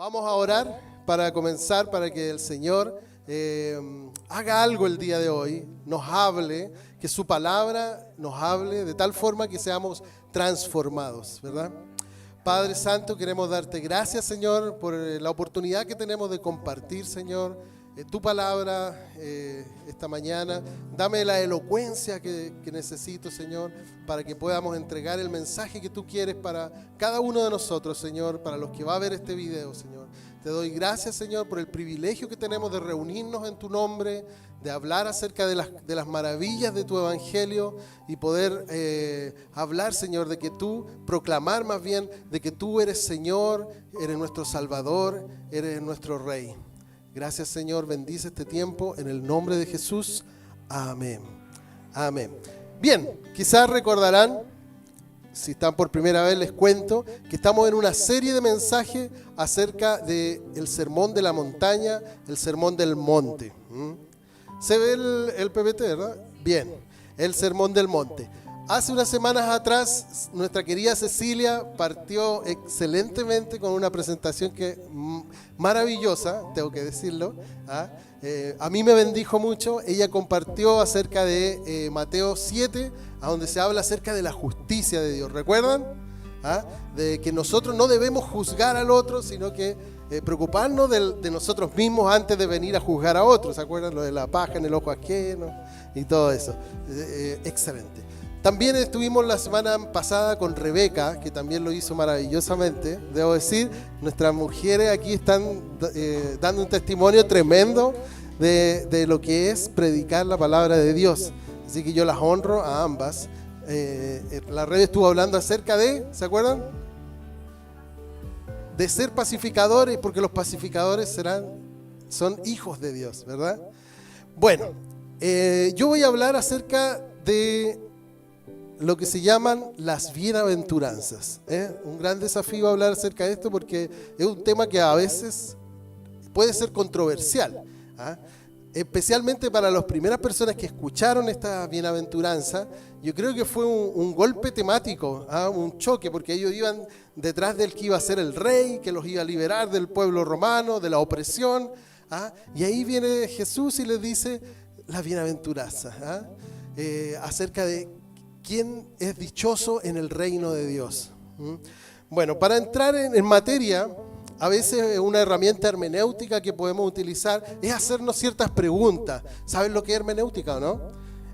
Vamos a orar para comenzar, para que el Señor haga algo el día de hoy, nos hable, que su palabra nos hable de tal forma que seamos transformados, ¿verdad? Padre Santo, queremos darte gracias, Señor, por la oportunidad que tenemos de compartir, Señor, tu palabra esta mañana. Dame la elocuencia que necesito, Señor, para que podamos entregar el mensaje que tú quieres para cada uno de nosotros, Señor, para los que va a ver este video, Señor. Te doy gracias, Señor, por el privilegio que tenemos de reunirnos en tu nombre, de hablar acerca de las maravillas de tu evangelio y poder hablar, Señor, de que tú, proclamar más bien, de que tú eres Señor, eres nuestro Salvador, eres nuestro Rey. Gracias, Señor, bendice este tiempo en el nombre de Jesús. Amén. Amén. Bien, quizás recordarán, si están por primera vez les cuento, que estamos en una serie de mensajes acerca del sermón de la montaña, el sermón del monte. ¿Se ve el PPT, verdad? Bien, el sermón del monte. Hace unas semanas atrás, nuestra querida Cecilia partió excelentemente con una presentación maravillosa, tengo que decirlo. A mí me bendijo mucho. Ella compartió acerca de Mateo 7, a donde se habla acerca de la justicia de Dios. ¿Recuerdan? De que nosotros no debemos juzgar al otro, sino que preocuparnos de nosotros mismos antes de venir a juzgar a otros. ¿Se acuerdan? Lo de la paja en el ojo ajeno y todo eso. Excelente. También estuvimos la semana pasada con Rebeca, que también lo hizo maravillosamente. Debo decir, nuestras mujeres aquí están dando un testimonio tremendo de lo que es predicar la palabra de Dios. Así que yo las honro a ambas. La Rebe estuvo hablando acerca de, ¿se acuerdan? De ser pacificadores, porque los pacificadores son hijos de Dios, ¿verdad? Bueno, yo voy a hablar acerca de lo que se llaman las bienaventuranzas. Un gran desafío hablar acerca de esto porque es un tema que a veces puede ser controversial, especialmente para las primeras personas que escucharon esta bienaventuranza. Yo creo que fue un golpe temático, un choque, porque ellos iban detrás del que iba a ser el rey, que los iba a liberar del pueblo romano, de la opresión, y ahí viene Jesús y les dice la bienaventuranza, acerca de quién es dichoso en el reino de Dios. Bueno, para entrar en materia, a veces una herramienta hermenéutica que podemos utilizar es hacernos ciertas preguntas. ¿Saben lo que es hermenéutica o no?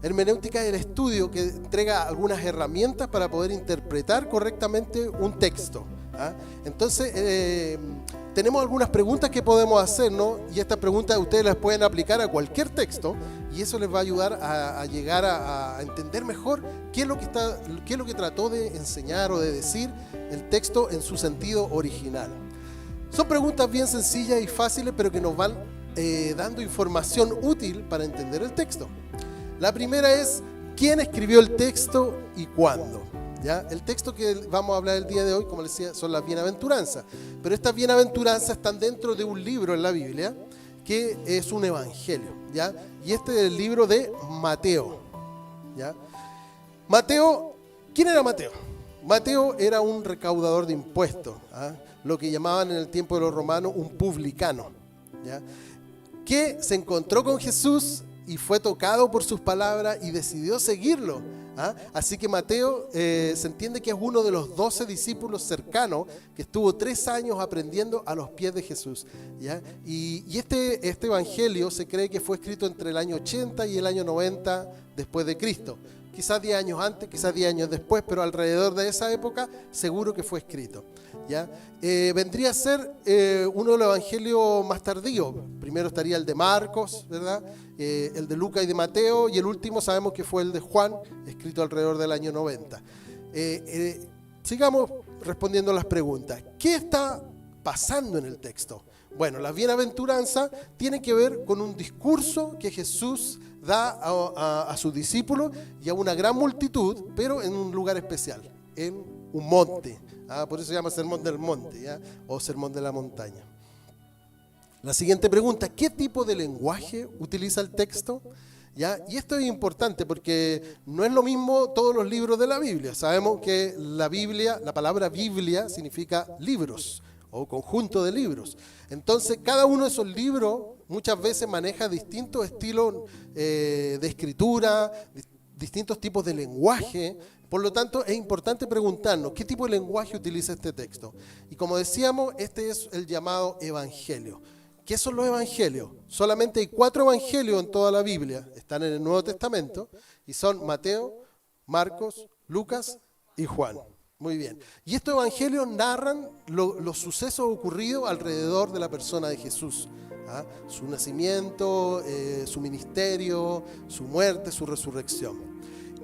Hermenéutica es el estudio que entrega algunas herramientas para poder interpretar correctamente un texto. Entonces, tenemos algunas preguntas que podemos hacernos y estas preguntas ustedes las pueden aplicar a cualquier texto y eso les va a ayudar a llegar a entender mejor qué es lo que trató de enseñar o de decir el texto en su sentido original. Son preguntas bien sencillas y fáciles, pero que nos van dando información útil para entender el texto. La primera es, ¿quién escribió el texto y cuándo? ¿Ya? El texto que vamos a hablar el día de hoy, como les decía, son las bienaventuranzas. Pero estas bienaventuranzas están dentro de un libro en la Biblia, que es un evangelio, ¿ya? Y este es el libro de Mateo, ¿ya? Mateo, ¿quién era Mateo? Mateo era un recaudador de impuestos, lo que llamaban en el tiempo de los romanos un publicano, ¿ya? Que se encontró con Jesús y fue tocado por sus palabras y decidió seguirlo. Así que Mateo se entiende que es uno de los 12 discípulos cercanos que estuvo 3 años aprendiendo a los pies de Jesús, ¿ya? Y este evangelio se cree que fue escrito entre el año 80 y el año 90 después de Cristo. Quizás 10 años antes, quizás 10 años después, pero alrededor de esa época seguro que fue escrito, ¿ya? Vendría a ser uno de los evangelios más tardíos. Primero estaría el de Marcos, ¿verdad? El de Lucas y de Mateo, y el último sabemos que fue el de Juan, escrito alrededor del año 90. Sigamos respondiendo a las preguntas. ¿Qué está pasando en el texto? Bueno, las bienaventuranzas tienen que ver con un discurso que Jesús da a sus discípulos y a una gran multitud, pero en un lugar especial, en un monte. Por eso se llama Sermón del Monte, ¿ya? O Sermón de la Montaña. La siguiente pregunta, ¿qué tipo de lenguaje utiliza el texto? ¿Ya? Y esto es importante porque no es lo mismo todos los libros de la Biblia. Sabemos que la Biblia, la palabra Biblia significa libros o conjunto de libros. Entonces, cada uno de esos libros muchas veces maneja distintos estilos de escritura, distintos tipos de lenguaje. Por lo tanto, es importante preguntarnos qué tipo de lenguaje utiliza este texto. Y como decíamos, este es el llamado evangelio. ¿Qué son los evangelios? Solamente hay 4 evangelios en toda la Biblia, están en el Nuevo Testamento, y son Mateo, Marcos, Lucas y Juan. Muy bien. Y estos evangelios narran los sucesos ocurridos alrededor de la persona de Jesús. ¿Ah? Su nacimiento, su ministerio, su muerte, su resurrección.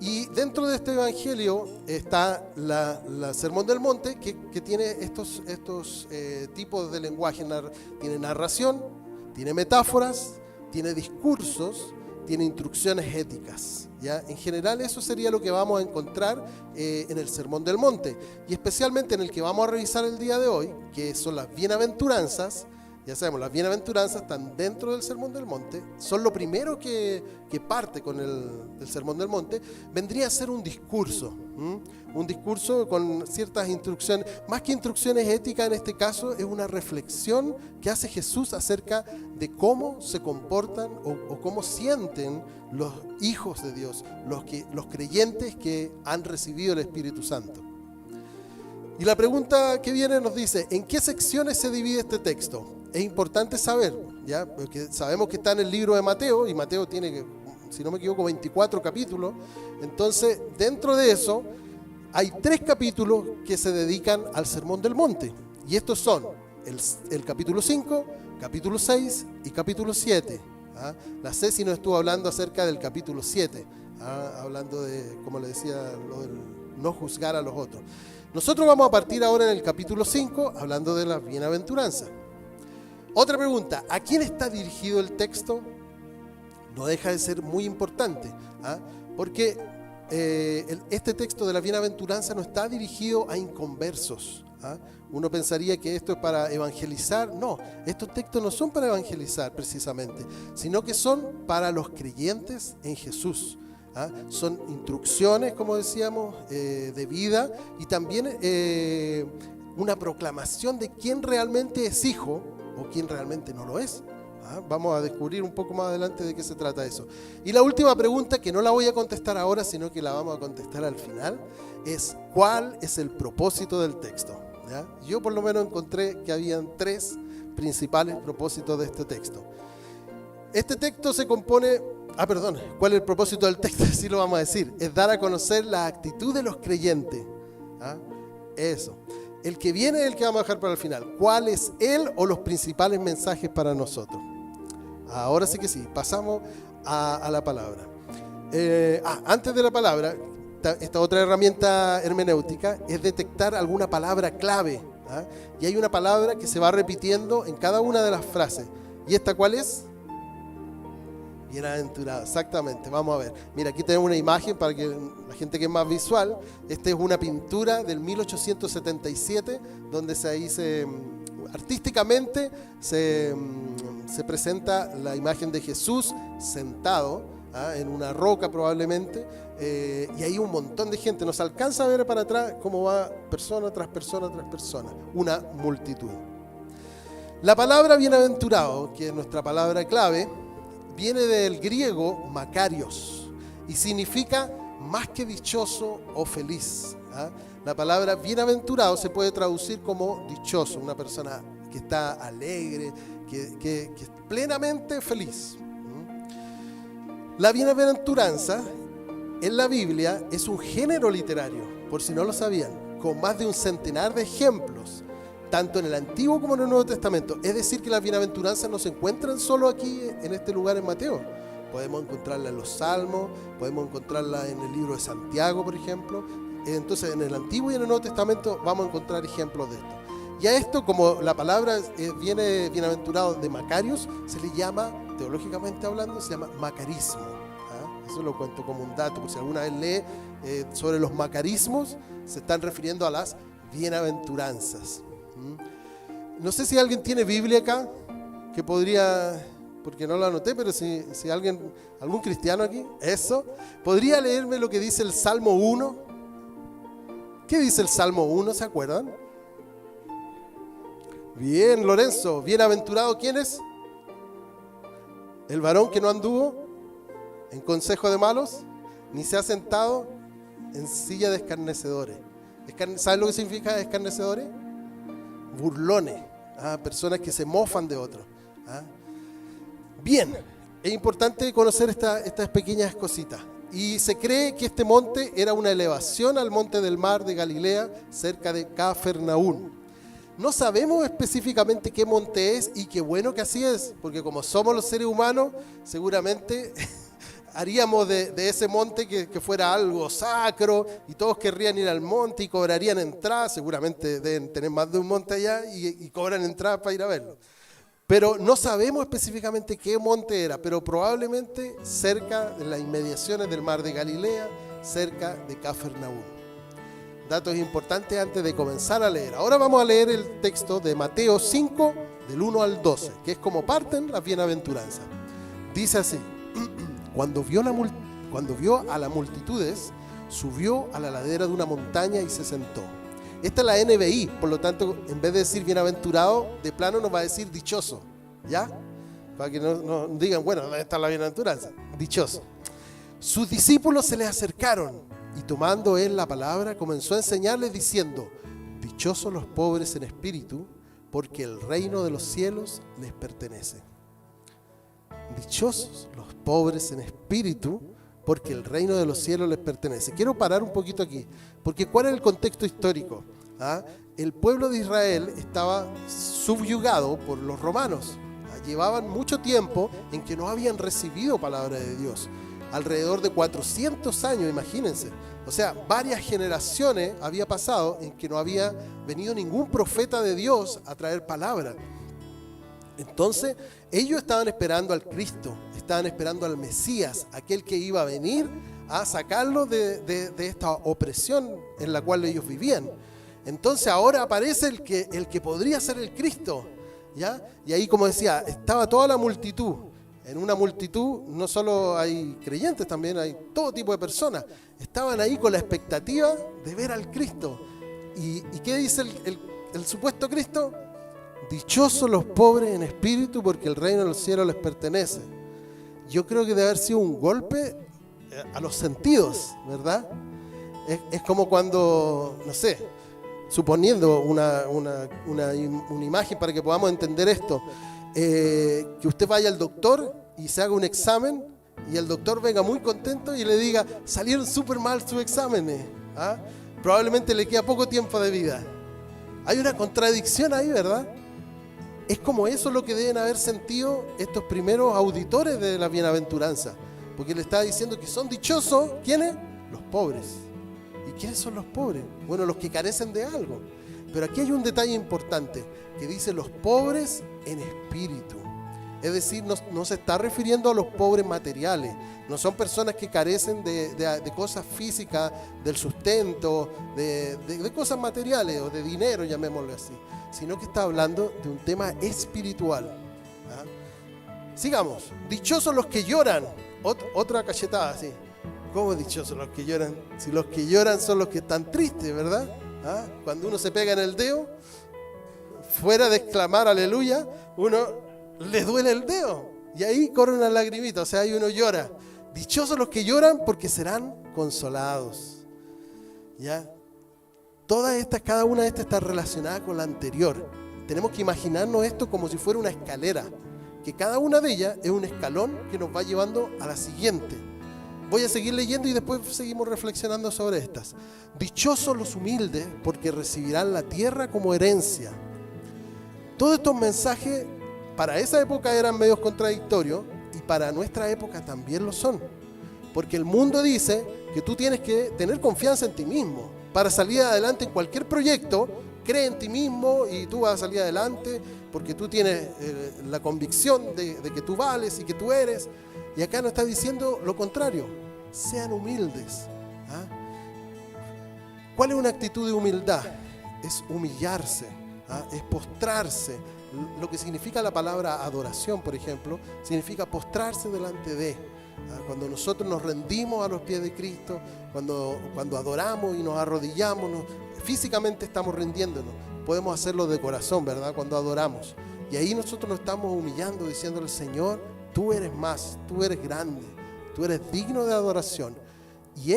Y dentro de este evangelio está la Sermón del Monte, que tiene estos tipos de lenguaje. Tiene narración, tiene metáforas, tiene discursos, tiene instrucciones éticas. ¿Ya? En general eso sería lo que vamos a encontrar en el Sermón del Monte. Y especialmente en el que vamos a revisar el día de hoy, que son las bienaventuranzas. Ya sabemos, las bienaventuranzas están dentro del Sermón del Monte, son lo primero que parte con el Sermón del Monte. Vendría a ser un discurso con ciertas instrucciones, más que instrucciones éticas en este caso, es una reflexión que hace Jesús acerca de cómo se comportan o cómo sienten los hijos de Dios, los creyentes que han recibido el Espíritu Santo. Y la pregunta que viene nos dice, ¿en qué secciones se divide este texto? Es importante saber, ¿ya? Porque sabemos que está en el libro de Mateo, y Mateo tiene, si no me equivoco, 24 capítulos. Entonces, dentro de eso, hay 3 capítulos que se dedican al Sermón del Monte. Y estos son el capítulo 5, capítulo 6 y capítulo 7. ¿Ah? La Ceci nos estuvo hablando acerca del capítulo 7, hablando de, como le decía, lo del no juzgar a los otros. Nosotros vamos a partir ahora en el capítulo 5, hablando de la bienaventuranza. Otra pregunta, ¿a quién está dirigido el texto? No deja de ser muy importante, porque este texto de la bienaventuranza no está dirigido a inconversos. Uno pensaría que esto es para evangelizar. No, estos textos no son para evangelizar precisamente, sino que son para los creyentes en Jesús. Son instrucciones, como decíamos, de vida, y también una proclamación de quién realmente es hijo o quién realmente no lo es. Vamos a descubrir un poco más adelante de qué se trata eso. Y la última pregunta, que no la voy a contestar ahora, sino que la vamos a contestar al final, es ¿cuál es el propósito del texto? ¿Ya? Yo por lo menos encontré que habían 3 principales propósitos de este texto. Este texto se compone... ¿cuál es el propósito del texto? Así lo vamos a decir. Es dar a conocer la actitud de los creyentes. Eso. El que viene es el que vamos a dejar para el final. ¿Cuál es él o los principales mensajes para nosotros? Ahora sí que sí, pasamos a la palabra. Antes de la palabra, esta otra herramienta hermenéutica es detectar alguna palabra clave. Y hay una palabra que se va repitiendo en cada una de las frases. ¿Y esta cuál es? Bienaventurado, exactamente. Vamos a ver. Mira, aquí tenemos una imagen para que la gente que es más visual. Esta es una pintura del 1877, donde artísticamente se presenta la imagen de Jesús sentado en una roca probablemente, y hay un montón de gente. Nos alcanza a ver para atrás cómo va persona tras persona tras persona, una multitud. La palabra bienaventurado, que es nuestra palabra clave, viene del griego makarios y significa más que dichoso o feliz. La palabra bienaventurado se puede traducir como dichoso, una persona que está alegre, que es plenamente feliz. La bienaventuranza en la Biblia es un género literario, por si no lo sabían, con más de un centenar de ejemplos, tanto en el Antiguo como en el Nuevo Testamento. Es decir, que las bienaventuranzas no se encuentran solo aquí en este lugar en Mateo. Podemos encontrarla en los Salmos, podemos encontrarla en el libro de Santiago, por ejemplo. Entonces, en el Antiguo y en el Nuevo Testamento vamos a encontrar ejemplos de esto. Y a esto, como la palabra viene bienaventurado de Macarios, se le llama, teológicamente hablando, se llama macarismo. Eso lo cuento como un dato, por si alguna vez lee sobre los macarismos, se están refiriendo a las bienaventuranzas. No sé si alguien tiene Biblia acá, que podría, porque no lo anoté, pero si algún cristiano aquí, ¿podría leerme lo que dice el Salmo 1? ¿Qué dice el Salmo 1? ¿Se acuerdan? Bien, Lorenzo. Bienaventurado, ¿quién es? El varón que no anduvo en consejo de malos, ni se ha sentado en silla de escarnecedores. ¿Saben lo que significa escarnecedores? Burlones, personas que se mofan de otros. Bien, es importante conocer estas pequeñas cositas. Y se cree que este monte era una elevación al monte del mar de Galilea, cerca de Cafarnaúm. No sabemos específicamente qué monte es, y qué bueno que así es, porque como somos los seres humanos, seguramente haríamos de ese monte que fuera algo sacro, y todos querrían ir al monte y cobrarían entrada. Seguramente deben tener más de un monte allá y cobran entrada para ir a verlo. Pero no sabemos específicamente qué monte era, pero probablemente cerca de las inmediaciones del mar de Galilea, cerca de Cafarnaúm. Datos importantes antes de comenzar a leer. Ahora vamos a leer el texto de Mateo 5, del 1 al 12, que es como parten las bienaventuranzas. Dice así: Cuando vio a las multitudes, subió a la ladera de una montaña y se sentó. Esta es la NBI, por lo tanto, en vez de decir bienaventurado, de plano nos va a decir dichoso, ¿ya? Para que no digan, bueno, ¿dónde está la bienaventuranza? Dichoso. Sus discípulos se le acercaron y, tomando él la palabra, comenzó a enseñarles diciendo: dichosos los pobres en espíritu, porque el reino de los cielos les pertenece. Dichosos los pobres en espíritu, porque el reino de los cielos les pertenece. Quiero parar un poquito aquí, porque ¿cuál es el contexto histórico? El pueblo de Israel estaba subyugado por los romanos. Llevaban mucho tiempo en que no habían recibido palabra de Dios. Alrededor de 400 años, imagínense. O sea, varias generaciones había pasado en que no había venido ningún profeta de Dios a traer palabra. Entonces, ellos estaban esperando al Cristo, estaban esperando al Mesías, aquel que iba a venir a sacarlos de esta opresión en la cual ellos vivían. Entonces ahora aparece el que podría ser el Cristo, ¿ya? Y ahí, como decía, estaba toda la multitud. En una multitud no solo hay creyentes, también hay todo tipo de personas. Estaban ahí con la expectativa de ver al Cristo. ¿Y qué dice el supuesto Cristo? Dichosos los pobres en espíritu, porque el reino de los cielos les pertenece. Yo creo que debe haber sido un golpe a los sentidos, ¿verdad? Es como cuando, no sé, suponiendo una imagen para que podamos entender esto, que usted vaya al doctor y se haga un examen y el doctor venga muy contento y le diga: salieron súper mal sus exámenes, probablemente le queda poco tiempo de vida. Hay una contradicción ahí, ¿verdad? Es como eso lo que deben haber sentido estos primeros auditores de la bienaventuranza, porque le estaba diciendo que son dichosos, ¿quiénes? Los pobres. ¿Y quiénes son los pobres? Bueno, los que carecen de algo. Pero aquí hay un detalle importante, que dice los pobres en espíritu. Es decir, no se está refiriendo a los pobres materiales. No son personas que carecen de cosas físicas, del sustento, de cosas materiales o de dinero, llamémoslo así. Sino que está hablando de un tema espiritual. Sigamos. Dichosos los que lloran. Otra cachetada así. ¿Cómo dichosos los que lloran? Si los que lloran son los que están tristes, ¿verdad? Cuando uno se pega en el dedo, fuera de exclamar aleluya, uno le duele el dedo. Y ahí corre una lagrimita, o sea, ahí uno llora. Dichosos los que lloran, porque serán consolados. ¿Ya? Cada una de estas está relacionada con la anterior. Tenemos que imaginarnos esto como si fuera una escalera, que cada una de ellas es un escalón que nos va llevando a la siguiente. Voy a seguir leyendo y después seguimos reflexionando sobre estas. Dichosos los humildes, porque recibirán la tierra como herencia. Todos estos mensajes para esa época eran medios contradictorios, y para nuestra época también lo son. Porque el mundo dice que tú tienes que tener confianza en ti mismo. Para salir adelante en cualquier proyecto, cree en ti mismo y tú vas a salir adelante porque tú tienes la convicción de que tú vales y que tú eres. Y acá nos está diciendo lo contrario: sean humildes. ¿Cuál es una actitud de humildad? Es humillarse, es postrarse. Lo que significa la palabra adoración, por ejemplo, significa postrarse delante de. Cuando nosotros nos rendimos a los pies de Cristo, cuando adoramos y nos arrodillamos, físicamente estamos rindiéndonos, podemos hacerlo de corazón, ¿verdad? Cuando adoramos. Y ahí nosotros nos estamos humillando, diciéndole: Señor, tú eres más, tú eres grande, tú eres digno de adoración. Y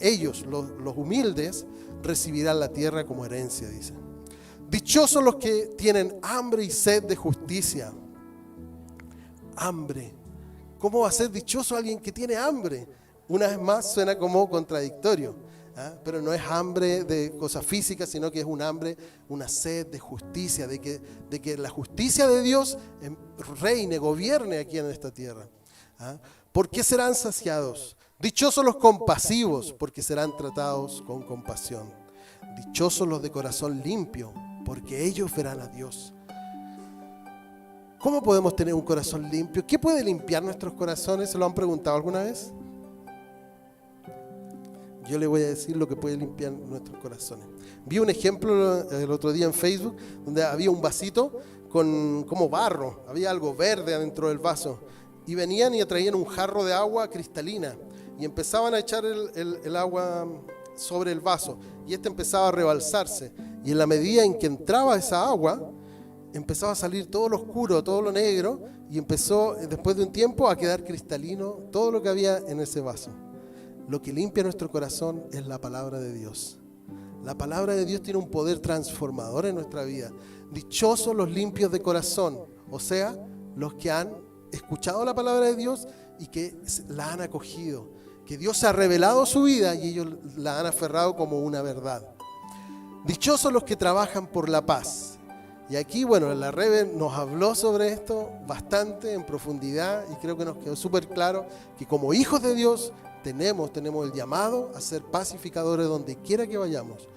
ellos los humildes, recibirán la tierra como herencia, dice. Dichosos los que tienen hambre y sed de justicia. Hambre. ¿Cómo va a ser dichoso alguien que tiene hambre? Una vez más suena como contradictorio, ¿ah? Pero no es hambre de cosas físicas, sino que es un hambre, una sed de justicia, de que la justicia de Dios reine, gobierne aquí en esta tierra, ¿ah? ¿Por qué serán saciados? Dichosos los compasivos, porque serán tratados con compasión. Dichosos los de corazón limpio, porque ellos verán a Dios. ¿Cómo podemos tener un corazón limpio? ¿Qué puede limpiar nuestros corazones? ¿Se lo han preguntado alguna vez? Yo le voy a decir lo que puede limpiar nuestros corazones. Vi un ejemplo el otro día en Facebook, donde había un vasito con como barro, había algo verde adentro del vaso, y venían y traían un jarro de agua cristalina, y empezaban a echar el agua sobre el vaso, y empezaba a rebalsarse, y en la medida en que entraba esa agua, empezaba a salir todo lo oscuro, todo lo negro, y empezó después de un tiempo a quedar cristalino todo lo que había en ese vaso. Lo que limpia nuestro corazón es la palabra de Dios. La palabra de Dios tiene un poder transformador en nuestra vida. Dichosos los limpios de corazón, o sea, los que han escuchado la palabra de Dios y que la han acogido, que Dios ha revelado su vida y ellos la han aferrado como una verdad. Dichosos los que trabajan por la paz. Y aquí, bueno, la Rebe nos habló sobre esto bastante en profundidad y creo que nos quedó súper claro que como hijos de Dios tenemos el llamado a ser pacificadores donde quiera que vayamos,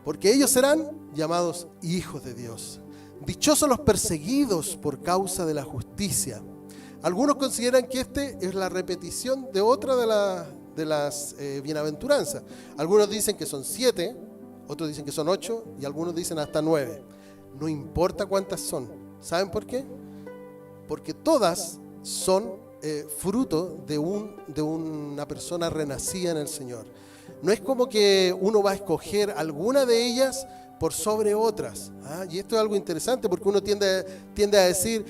porque ellos serán llamados hijos de Dios. Dichosos los perseguidos por causa de la justicia. Algunos consideran que es la repetición de otra de las bienaventuranzas. Algunos dicen que son 7, otros dicen que son 8 y algunos dicen hasta 9. No importa cuántas son. ¿Saben por qué? Porque todas son fruto de una persona renacida en el Señor. No es como que uno va a escoger alguna de ellas por sobre otras, ¿ah? Y esto es algo interesante porque uno tiende a decir: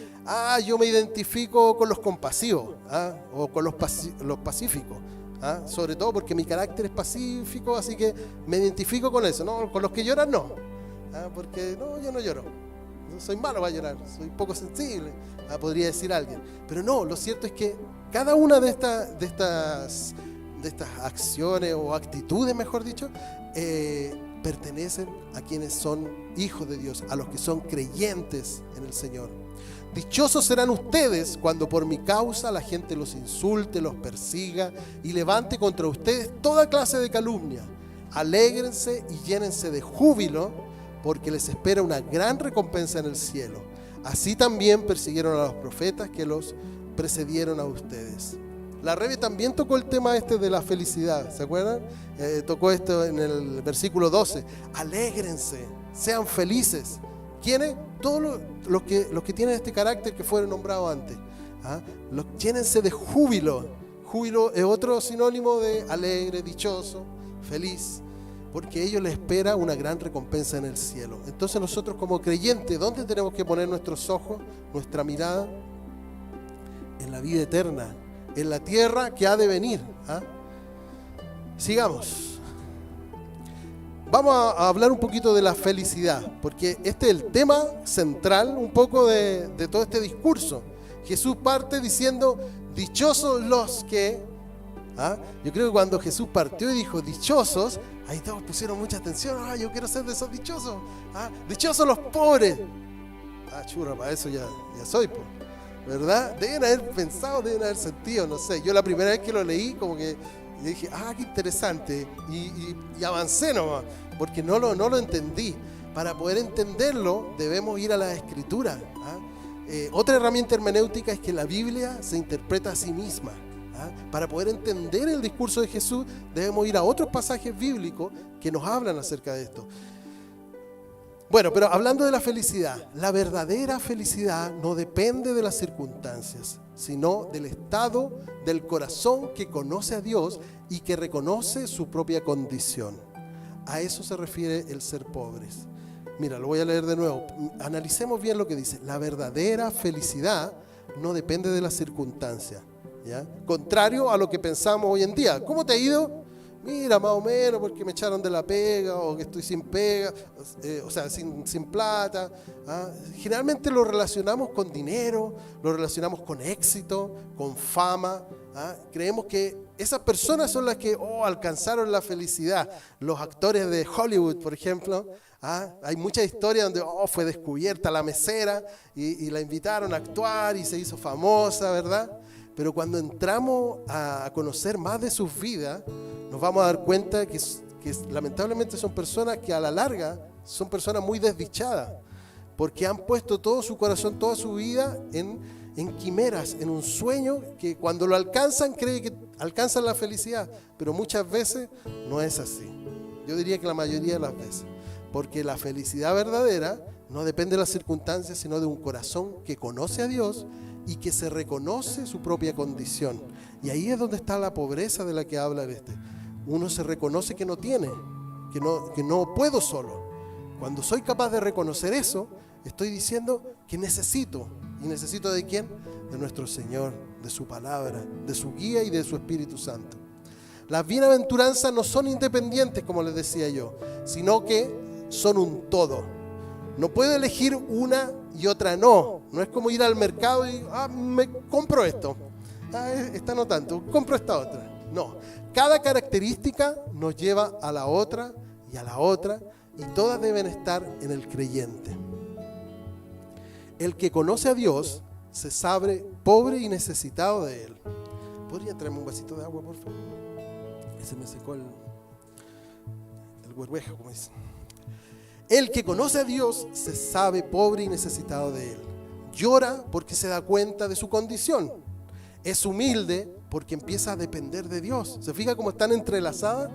yo me identifico con los compasivos, ¿ah? O con los pacíficos, ¿ah? Sobre todo porque mi carácter es pacífico, así que me identifico con eso. No, con los que lloran no, ¿ah? Porque no, yo no lloro, no soy malo para llorar, soy poco sensible, podría decir alguien. Pero no, lo cierto es que cada una de estas acciones o actitudes, mejor dicho, pertenecen a quienes son hijos de Dios, a los que son creyentes en el Señor. Dichosos serán ustedes cuando por mi causa la gente los insulte, los persiga y levante contra ustedes toda clase de calumnia. Alégrense y llénense de júbilo, porque les espera una gran recompensa en el cielo. Así también persiguieron a los profetas que los precedieron a ustedes. La Rebe también tocó el tema de la felicidad, ¿se acuerdan? Tocó esto en el versículo 12. Alégrense, sean felices. ¿Quiénes? Todos los que tienen este carácter que fueron nombrados antes. Llénense de júbilo. Júbilo es otro sinónimo de alegre, dichoso, feliz, porque a ellos les espera una gran recompensa en el cielo. Entonces nosotros como creyentes, ¿dónde tenemos que poner nuestros ojos, nuestra mirada? En la vida eterna, en la tierra que ha de venir. Sigamos. Vamos a hablar un poquito de la felicidad, porque este es el tema central un poco de todo este discurso. Jesús parte diciendo: dichosos los que... Yo creo que cuando Jesús partió y dijo dichosos, ahí todos pusieron mucha atención. Yo quiero ser de esos dichosos. Dichosos los pobres. Churra, para eso ya soy, ¿verdad? Deben haber pensado, deben haber sentido, no sé. Yo la primera vez que lo leí, como que dije: qué interesante. Y avancé nomás, porque no lo entendí. Para poder entenderlo, debemos ir a la Escritura. Otra herramienta hermenéutica es que la Biblia se interpreta a sí misma. Para poder entender el discurso de Jesús, debemos ir a otros pasajes bíblicos que nos hablan acerca de esto. Bueno, pero hablando de la felicidad, la verdadera felicidad no depende de las circunstancias, sino del estado del corazón que conoce a Dios y que reconoce su propia condición. A eso se refiere el ser pobres. Mira, lo voy a leer de nuevo. Analicemos bien lo que dice. La verdadera felicidad no depende de las circunstancias, ¿ya? Contrario a lo que pensamos hoy en día. ¿Cómo te ha ido? Mira, más o menos, porque me echaron de la pega, o que estoy sin pega, o sea, sin plata. ¿Ah? Generalmente lo relacionamos con dinero, lo relacionamos con éxito, con fama. ¿Ah? Creemos que esas personas son las que alcanzaron la felicidad. Los actores de Hollywood, por ejemplo. ¿Ah? Hay muchas historias donde fue descubierta la mesera y la invitaron a actuar y se hizo famosa, ¿verdad? Pero cuando entramos a conocer más de sus vidas, nos vamos a dar cuenta que lamentablemente son personas que a la larga son personas muy desdichadas, porque han puesto todo su corazón, toda su vida en quimeras, en un sueño que cuando lo alcanzan creen que alcanzan la felicidad, pero muchas veces no es así. Yo diría que la mayoría de las veces, porque la felicidad verdadera no depende de las circunstancias, sino de un corazón que conoce a Dios y que se reconoce su propia condición. Y ahí es donde está la pobreza de la que habla Uno se reconoce que no tiene, que no puedo solo. Cuando soy capaz de reconocer eso, estoy diciendo que necesito. ¿Y necesito de quién? De nuestro Señor, de su palabra, de su guía y de su Espíritu Santo. Las bienaventuranzas no son independientes, como les decía yo, sino que son un todo. No puedo elegir una y otra no. No es como ir al mercado y me compro esto. Esta no tanto, compro esta otra. No, cada característica nos lleva a la otra y a la otra, y todas deben estar en el creyente. El que conoce a Dios se sabe pobre y necesitado de Él. ¿Podría traerme un vasito de agua, por favor? Se me secó el huervejo, como dicen. El que conoce a Dios se sabe pobre y necesitado de Él. Llora porque se da cuenta de su condición. Es humilde porque empieza a depender de Dios. ¿Se fija cómo están entrelazadas?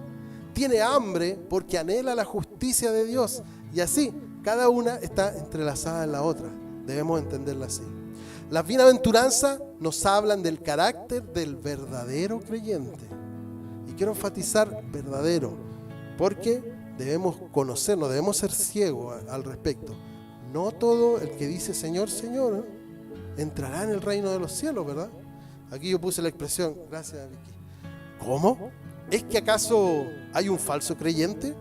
Tiene hambre porque anhela la justicia de Dios. Y así, cada una está entrelazada en la otra. Debemos entenderla así. Las bienaventuranzas nos hablan del carácter del verdadero creyente. Y quiero enfatizar verdadero, porque debemos conocernos, debemos ser ciegos al respecto. No todo el que dice Señor, Señor, entrará en el reino de los cielos, ¿verdad? Aquí yo puse la expresión, gracias Vicky. ¿Cómo? ¿Es que acaso hay un falso creyente?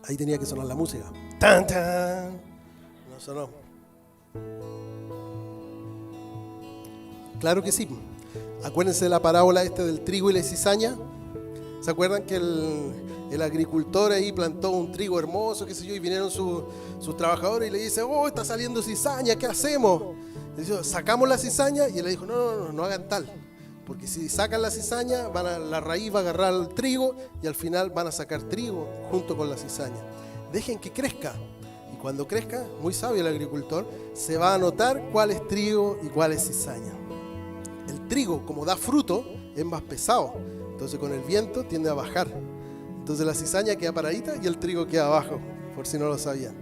Ahí tenía que sonar la música. ¡Tan, tan! No sonó. Claro que sí. Acuérdense de la parábola del trigo y la cizaña. ¿Se acuerdan que el agricultor ahí plantó un trigo hermoso, qué sé yo, y vinieron sus trabajadores y le dice, está saliendo cizaña, ¿qué hacemos? Le dice, sacamos la cizaña, y él le dijo, no hagan tal, porque si sacan la cizaña, la raíz va a agarrar el trigo y al final van a sacar trigo junto con la cizaña. Dejen que crezca, y cuando crezca, muy sabio el agricultor, se va a notar cuál es trigo y cuál es cizaña. El trigo, como da fruto, es más pesado. Entonces con el viento tiende a bajar. Entonces la cizaña queda paradita y el trigo queda abajo, por si no lo sabían.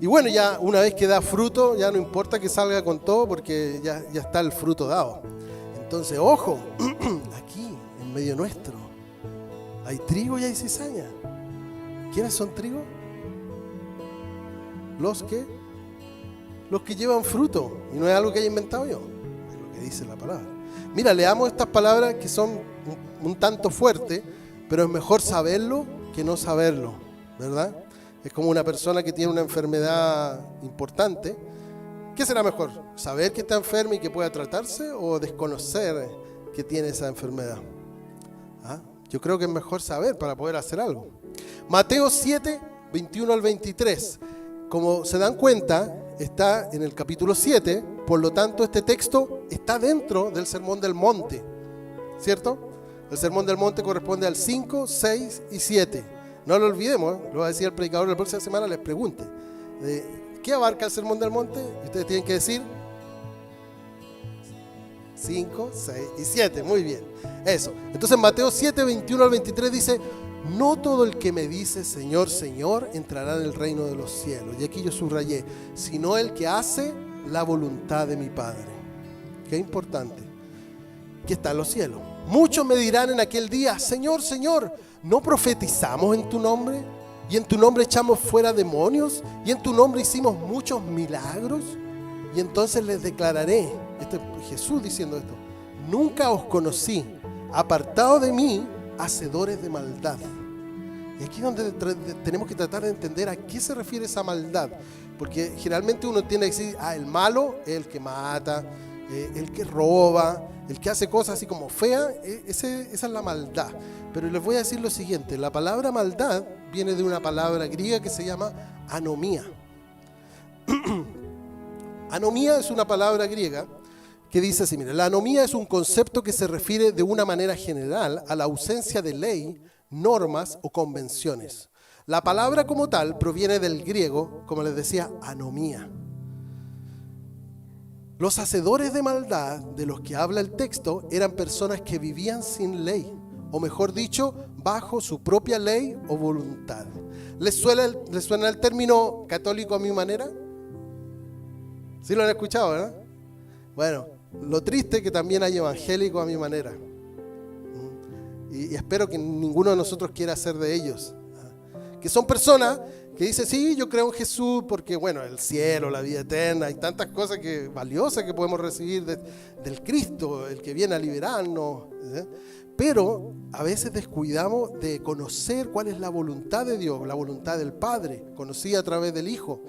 Y bueno, ya una vez que da fruto, ya no importa que salga con todo porque ya está el fruto dado. Entonces, ojo, aquí, en medio nuestro, hay trigo y hay cizaña. ¿Quiénes son trigo? Los que llevan fruto. Y no es algo que haya inventado yo, es lo que dice la palabra. Mira, leamos estas palabras que son un tanto fuertes, pero es mejor saberlo que no saberlo, ¿verdad? Es como una persona que tiene una enfermedad importante. ¿Qué será mejor? ¿Saber que está enferma y que pueda tratarse o desconocer que tiene esa enfermedad? Yo creo que es mejor saber para poder hacer algo. Mateo 7, 21 al 23. Como se dan cuenta, está en el capítulo 7, por lo tanto este texto está dentro del Sermón del Monte, ¿cierto? El Sermón del Monte corresponde al 5, 6 y 7. No lo olvidemos, lo va a decir el predicador la próxima semana, les pregunte. ¿Qué abarca el Sermón del Monte? Y ustedes tienen que decir 5, 6 y 7. Muy bien. Eso. Entonces Mateo 7, 21 al 23 dice, no todo el que me dice Señor, Señor, entrará en el reino de los cielos. Y aquí yo subrayé, sino el que hace la voluntad de mi Padre. Qué importante. Que está en los cielos. Muchos me dirán en aquel día, Señor, Señor, ¿no profetizamos en tu nombre? y en tu nombre echamos fuera demonios, y en tu nombre hicimos muchos milagros. Y entonces les declararé, esto es Jesús diciendo esto: nunca os conocí, apartados de mí, hacedores de maldad. Y aquí es donde tenemos que tratar de entender a qué se refiere esa maldad. Porque generalmente uno tiende a decir, el malo es el que mata, el que roba, el que hace cosas así como feas, esa es la maldad. Pero les voy a decir lo siguiente: la palabra maldad viene de una palabra griega que se llama anomía. Anomía es una palabra griega que dice así, mira, la anomía es un concepto que se refiere de una manera general a la ausencia de ley, normas o convenciones. La palabra como tal proviene del griego, como les decía, anomía. Los hacedores de maldad de los que habla el texto eran personas que vivían sin ley, o mejor dicho, bajo su propia ley o voluntad. ¿Les suena el término católico a mi manera? ¿Sí lo han escuchado, verdad? Bueno, lo triste es que también hay evangélicos a mi manera. Y espero que ninguno de nosotros quiera ser de ellos. Que son personas que dicen, sí, yo creo en Jesús porque, bueno, el cielo, la vida eterna, hay tantas cosas valiosas que podemos recibir del Cristo, el que viene a liberarnos. Pero a veces descuidamos de conocer cuál es la voluntad de Dios, la voluntad del Padre, conocida a través del Hijo.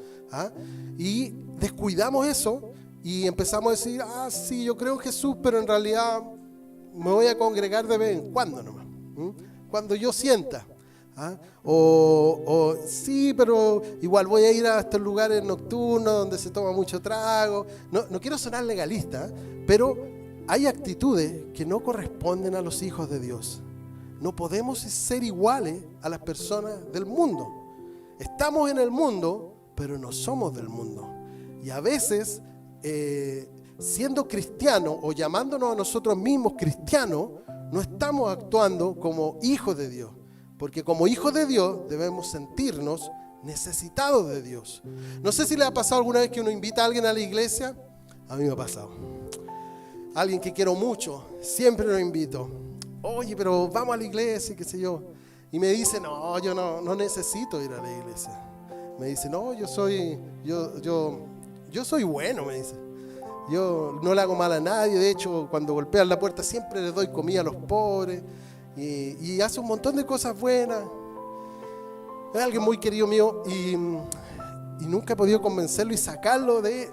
Y descuidamos eso y empezamos a decir, sí, yo creo en Jesús, pero en realidad me voy a congregar de vez en cuando nomás, cuando yo sienta. O sí, pero igual voy a ir a estos lugares nocturnos donde se toma mucho trago. No quiero sonar legalista, pero hay actitudes que no corresponden a los hijos de Dios. No podemos ser iguales a las personas del mundo. Estamos en el mundo, pero no somos del mundo. Y a veces, siendo cristianos o llamándonos a nosotros mismos cristianos, no estamos actuando como hijos de Dios. Porque como hijos de Dios debemos sentirnos necesitados de Dios. No sé si le ha pasado alguna vez que uno invita a alguien a la iglesia. A mí me ha pasado. Alguien que quiero mucho, siempre lo invito. Oye, pero vamos a la iglesia, qué sé yo. Y me dice, no, yo no necesito ir a la iglesia. Me dice, no, yo soy bueno, me dice. Yo no le hago mal a nadie. De hecho, cuando golpean la puerta siempre les doy comida a los pobres. Y hace un montón de cosas buenas. Es alguien muy querido mío y nunca he podido convencerlo y sacarlo de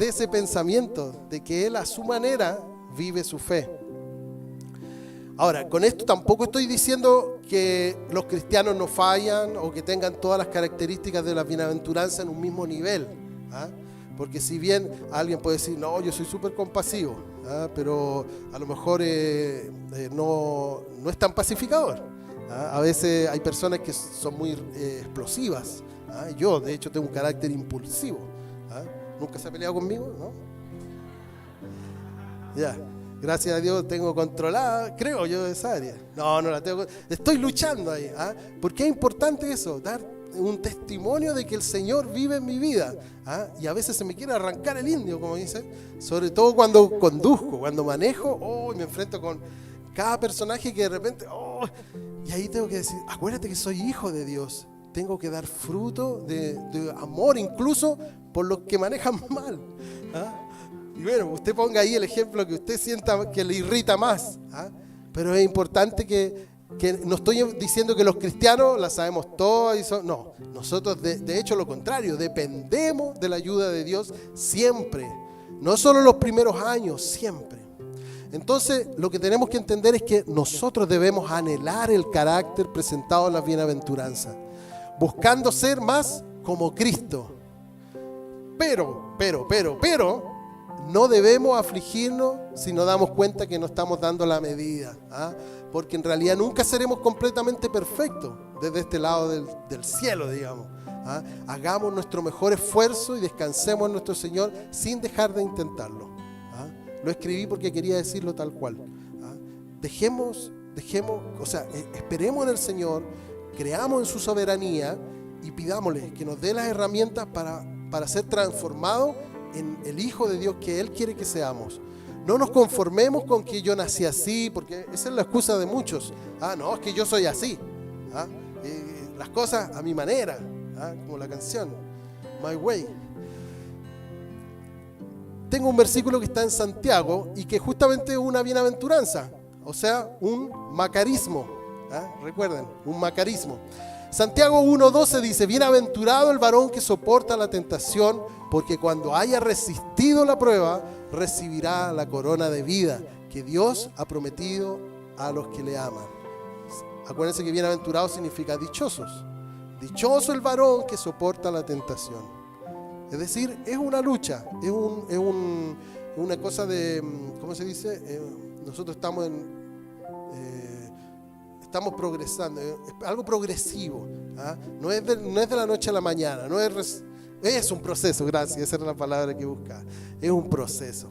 ese pensamiento de que él a su manera vive su fe. Ahora, con esto tampoco estoy diciendo que los cristianos no fallan o que tengan todas las características de la bienaventuranza en un mismo nivel. Porque si bien alguien puede decir, no, yo soy súper compasivo, pero a lo mejor no es tan pacificador. A veces hay personas que son muy explosivas. Yo, de hecho, tengo un carácter impulsivo. ¿Nunca se ha peleado conmigo? ¿No? Ya, gracias a Dios tengo controlada, creo yo, esa área. No la tengo. Estoy luchando ahí. Porque es importante eso, dar un testimonio de que el Señor vive en mi vida. Y a veces se me quiere arrancar el indio, como dice, sobre todo cuando conduzco, cuando manejo, me enfrento con cada personaje que de repente, y ahí tengo que decir, acuérdate que soy hijo de Dios, tengo que dar fruto de amor incluso por los que manejan mal. Y bueno, usted ponga ahí el ejemplo que usted sienta que le irrita más. Pero es importante que no estoy diciendo que los cristianos la sabemos todas. No, nosotros de hecho lo contrario, dependemos de la ayuda de Dios siempre. No solo los primeros años, siempre. Entonces, lo que tenemos que entender es que nosotros debemos anhelar el carácter presentado en las bienaventuranzas, buscando ser más como Cristo. Pero, no debemos afligirnos si nos damos cuenta que no estamos dando la medida. Porque en realidad nunca seremos completamente perfectos desde este lado del cielo, digamos. Hagamos nuestro mejor esfuerzo y descansemos en nuestro Señor sin dejar de intentarlo. Lo escribí porque quería decirlo tal cual. Esperemos en el Señor, creamos en su soberanía y pidámosle que nos dé las herramientas para ser transformados en el Hijo de Dios que Él quiere que seamos. No nos conformemos con que yo nací así, porque esa es la excusa de muchos. No, es que yo soy así. las cosas a mi manera, como la canción, My Way. Tengo un versículo que está en Santiago y que justamente es una bienaventuranza, o sea, un macarismo. Recuerden, un macarismo. Santiago 1:12 dice: bienaventurado el varón que soporta la tentación, porque cuando haya resistido la prueba, recibirá la corona de vida que Dios ha prometido a los que le aman. Acuérdense que bienaventurado significa dichosos. Dichoso el varón que soporta la tentación. Es decir, es una lucha, es una cosa de, ¿cómo se dice? Nosotros estamos progresando, es algo progresivo, no es de la noche a la mañana, es un proceso, gracias, esa era la palabra que buscaba, es un proceso.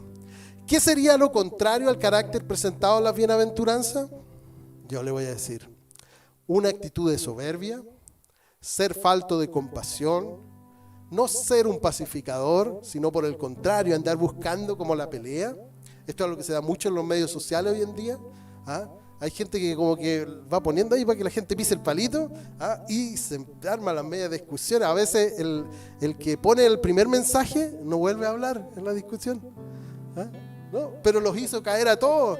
¿Qué sería lo contrario al carácter presentado en la bienaventuranza? Yo le voy a decir: una actitud de soberbia, ser falto de compasión, no ser un pacificador, sino por el contrario, andar buscando como la pelea. Esto es lo que se da mucho en los medios sociales hoy en día. Hay gente que como que va poniendo ahí para que la gente pise el palito, y se arma las medias discusiones. A veces el que pone el primer mensaje no vuelve a hablar en la discusión. ¿No? Pero los hizo caer a todos.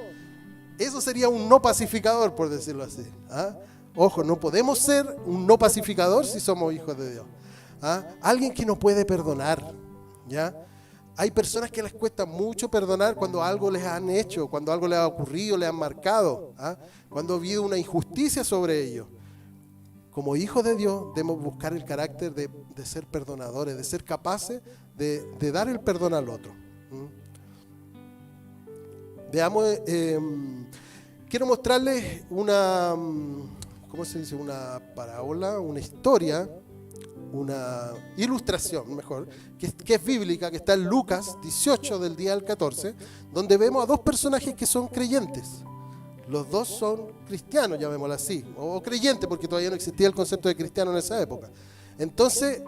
Eso sería un no pacificador, por decirlo así. Ojo, no podemos ser un no pacificador si somos hijos de Dios. Alguien que no puede perdonar, ¿ya? Hay personas que les cuesta mucho perdonar cuando algo les han hecho, cuando algo les ha ocurrido, les han marcado, cuando ha habido una injusticia sobre ellos. Como hijos de Dios debemos buscar el carácter de ser perdonadores, de ser capaces de dar el perdón al otro. Veamos, quiero mostrarles una, ¿cómo se dice? Una parábola, una historia, una ilustración, mejor, que es bíblica, que está en Lucas 18 del día al 14, donde vemos a dos personajes que son creyentes. Los dos son cristianos, llamémoslo así, o creyentes, porque todavía no existía el concepto de cristiano en esa época. Entonces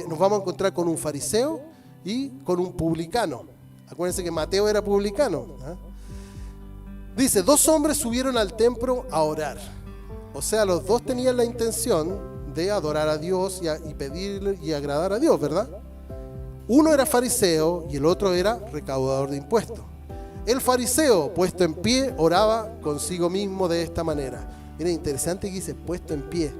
nos vamos a encontrar con un fariseo y con un publicano. Acuérdense que Mateo era publicano. Dice: dos hombres subieron al templo a orar. O sea, los dos tenían la intención de adorar a Dios y pedirle y agradar a Dios, ¿verdad? Uno era fariseo y el otro era recaudador de impuestos. El fariseo, puesto en pie, oraba consigo mismo de esta manera. Mira, interesante que dice puesto en pie.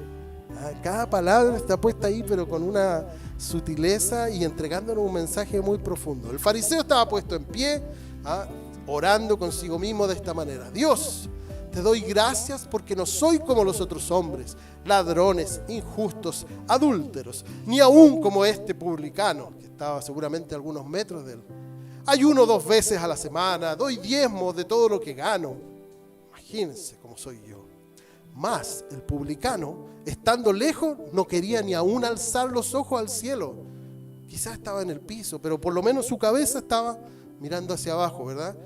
Cada palabra está puesta ahí, pero con una sutileza y entregándonos un mensaje muy profundo. El fariseo estaba puesto en pie, orando consigo mismo de esta manera: Dios, te doy gracias porque no soy como los otros hombres, ladrones, injustos, adúlteros, ni aún como este publicano, que estaba seguramente a algunos metros de él. Ayuno 2 veces a la semana, doy diezmos de todo lo que gano. Imagínense cómo soy yo. Mas el publicano, estando lejos, no quería ni aún alzar los ojos al cielo. Quizás estaba en el piso, pero por lo menos su cabeza estaba mirando hacia abajo, ¿verdad?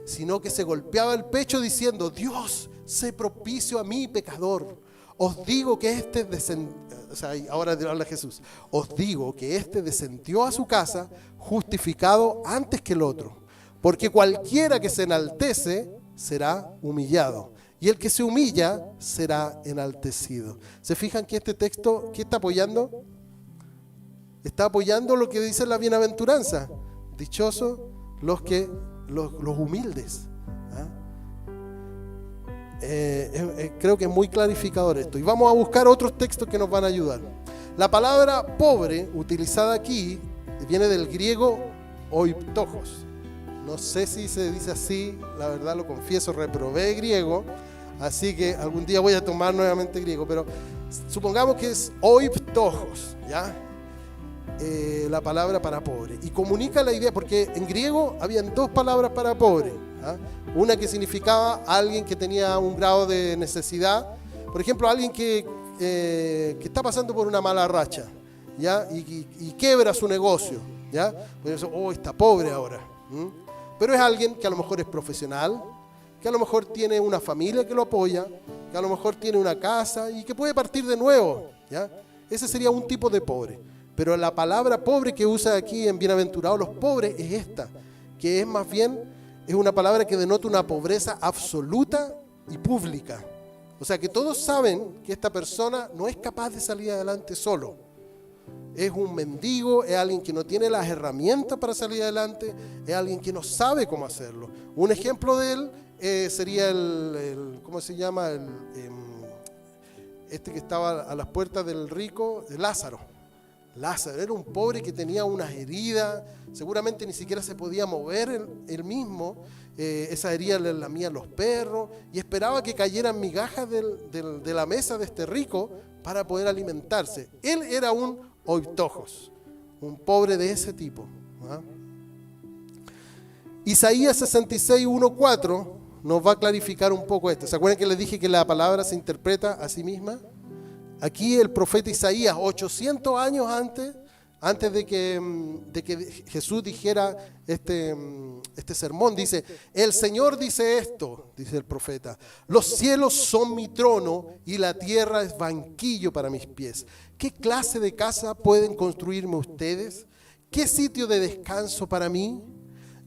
Sino que se golpeaba el pecho diciendo: Dios, sé propicio a mí, pecador. Os digo que ahora habla Jesús, os digo que este descendió a su casa justificado antes que el otro, porque cualquiera que se enaltece será humillado, y el que se humilla será enaltecido. ¿Se fijan que este texto, qué está apoyando? Está apoyando lo que dice la bienaventuranza: dichosos los humildes. Creo que es muy clarificador esto. Y vamos a buscar otros textos que nos van a ayudar. La palabra pobre utilizada aquí viene del griego oiptojos. No sé si se dice así, la verdad lo confieso, reprobé griego, así que algún día voy a tomar nuevamente griego, pero supongamos que es oiptojos, ¿ya? La palabra para pobre, y comunica la idea, porque en griego habían 2 palabras para pobre, una que significaba alguien que tenía un grado de necesidad, por ejemplo, alguien que está pasando por una mala racha, ¿ya? Y quiebra su negocio, ¿ya? Por eso, está pobre ahora. Pero es alguien que a lo mejor es profesional, que a lo mejor tiene una familia que lo apoya, que a lo mejor tiene una casa y que puede partir de nuevo, ¿ya? Ese sería un tipo de pobre. Pero la palabra pobre que usa aquí en bienaventurados los pobres es esta, que es más bien, es una palabra que denota una pobreza absoluta y pública. O sea que todos saben que esta persona no es capaz de salir adelante solo. Es un mendigo, es alguien que no tiene las herramientas para salir adelante, es alguien que no sabe cómo hacerlo. Un ejemplo de él sería ¿cómo se llama? Este que estaba a las puertas del rico, de Lázaro. Lázaro era un pobre que tenía unas heridas, seguramente ni siquiera se podía mover él mismo. Esas heridas le lamían los perros y esperaba que cayeran migajas de la mesa de este rico para poder alimentarse. Él era un oitojos, un pobre de ese tipo. Isaías 66, 1, 4 nos va a clarificar un poco esto. ¿Se acuerdan que les dije que la palabra se interpreta a sí misma? Aquí el profeta Isaías, 800 años antes de que Jesús dijera este sermón, dice: el Señor dice esto, dice el profeta: los cielos son mi trono y la tierra es banquillo para mis pies. ¿Qué clase de casa pueden construirme ustedes? ¿Qué sitio de descanso para mí?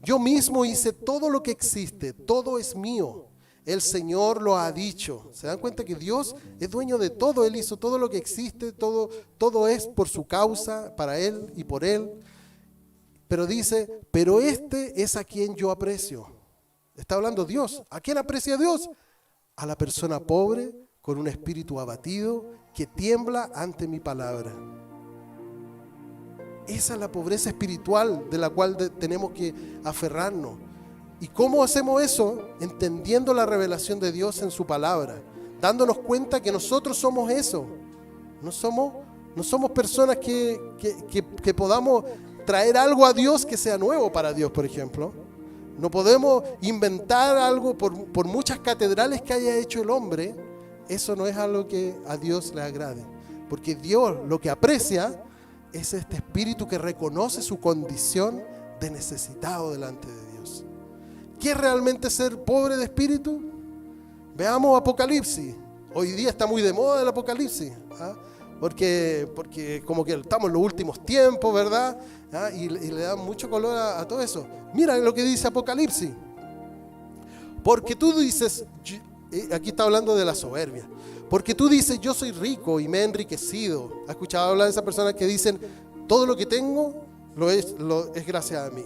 Yo mismo hice todo lo que existe, todo es mío. El Señor lo ha dicho. ¿Se dan cuenta que Dios es dueño de todo? Él hizo todo lo que existe, todo es por su causa, para Él y por Él. Pero dice, pero este es a quien yo aprecio. Está hablando Dios. ¿A quién aprecia Dios? A la persona pobre, con un espíritu abatido, que tiembla ante mi palabra. Esa es la pobreza espiritual de la cual tenemos que aferrarnos. ¿Y cómo hacemos eso? Entendiendo la revelación de Dios en su palabra, dándonos cuenta que nosotros somos eso. No somos personas que podamos traer algo a Dios que sea nuevo para Dios, por ejemplo. No podemos inventar algo por muchas catedrales que haya hecho el hombre. Eso no es algo que a Dios le agrade. Porque Dios lo que aprecia es este espíritu que reconoce su condición de necesitado delante de Dios. ¿Qué es realmente ser pobre de espíritu? Veamos Apocalipsis. Hoy día está muy de moda el Apocalipsis, porque como que estamos en los últimos tiempos, ¿verdad? Y le dan mucho color a todo eso. Mira lo que dice Apocalipsis. Porque tú dices, aquí está hablando de la soberbia. Porque tú dices, yo soy rico y me he enriquecido. ¿Has escuchado hablar de esas personas que dicen, todo lo que tengo es gracias a mí?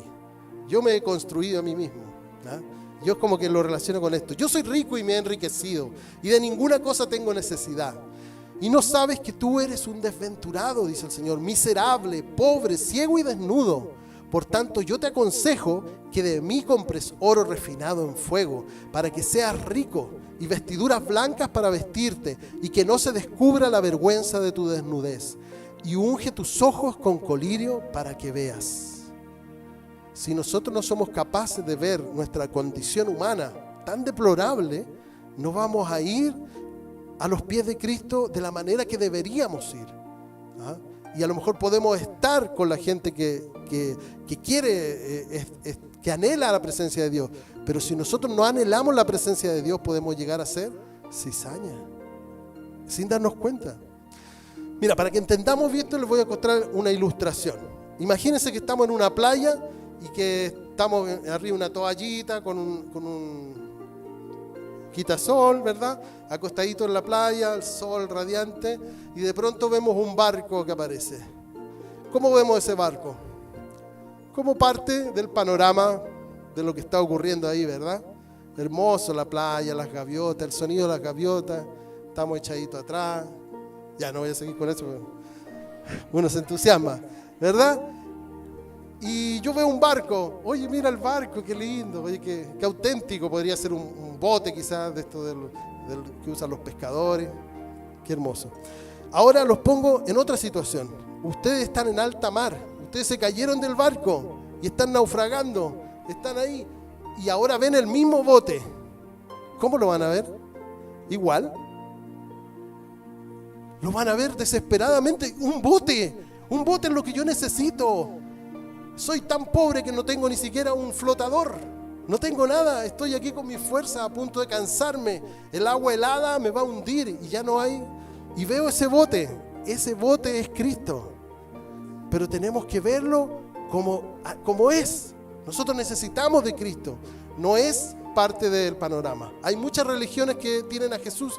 Yo me he construido a mí mismo. Yo como que lo relaciono con esto. Yo soy rico y me he enriquecido y de ninguna cosa tengo necesidad. Y no sabes que tú eres un desventurado, dice el Señor, miserable, pobre, ciego y desnudo. Por tanto, yo te aconsejo que de mí compres oro refinado en fuego, para que seas rico, y vestiduras blancas para vestirte, y que no se descubra la vergüenza de tu desnudez. Y unge tus ojos con colirio para que veas. Si nosotros no somos capaces de ver nuestra condición humana tan deplorable, no vamos a ir a los pies de Cristo de la manera que deberíamos ir. Y a lo mejor podemos estar con la gente que quiere, que anhela la presencia de Dios. Pero si nosotros no anhelamos la presencia de Dios, podemos llegar a ser cizaña, sin darnos cuenta. Mira, para que entendamos bien esto, les voy a mostrar una ilustración. Imagínense que estamos en una playa y que estamos arriba de una toallita con un quitasol, ¿verdad? Acostadito en la playa, el sol radiante, y de pronto vemos un barco que aparece. ¿Cómo vemos ese barco? Como parte del panorama de lo que está ocurriendo ahí, ¿verdad? Hermoso la playa, las gaviotas, el sonido de las gaviotas, estamos echaditos atrás. Ya no voy a seguir con eso, uno se entusiasma, ¿verdad? Y yo veo un barco. Oye, mira el barco, qué lindo. Oye, qué auténtico. Podría ser un bote quizás de esto del que usan los pescadores. Qué hermoso. Ahora los pongo en otra situación. Ustedes están en alta mar. Ustedes se cayeron del barco y están naufragando. Están ahí. Y ahora ven el mismo bote. ¿Cómo lo van a ver? Igual. Lo van a ver desesperadamente. Un bote es lo que yo necesito. Soy tan pobre que no tengo ni siquiera un flotador. No tengo nada. Estoy aquí con mi fuerza a punto de cansarme. El agua helada me va a hundir y ya no hay. Y veo ese bote. Ese bote es Cristo. Pero tenemos que verlo como es. Nosotros necesitamos de Cristo. No es parte del panorama. Hay muchas religiones que tienen a Jesús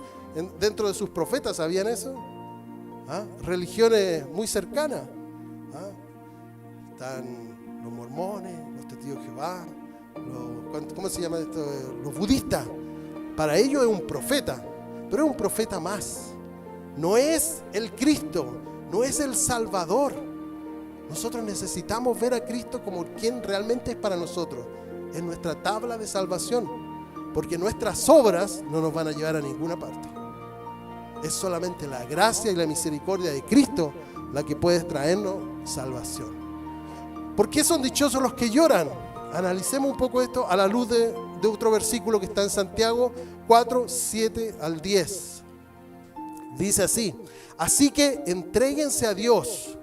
dentro de sus profetas, ¿sabían eso? Religiones muy cercanas. Están los mormones, los testigos de Jehová, ¿cómo se llama esto? Los budistas. Para ellos es un profeta, pero es un profeta más. No es el Cristo, no es el Salvador. Nosotros necesitamos ver a Cristo como quien realmente es para nosotros, en nuestra tabla de salvación, porque nuestras obras no nos van a llevar a ninguna parte. Es solamente la gracia y la misericordia de Cristo la que puede traernos salvación. ¿Por qué son dichosos los que lloran? Analicemos un poco esto a la luz de otro versículo que está en Santiago 4, 7 al 10. Dice así: así que entréguense a Dios,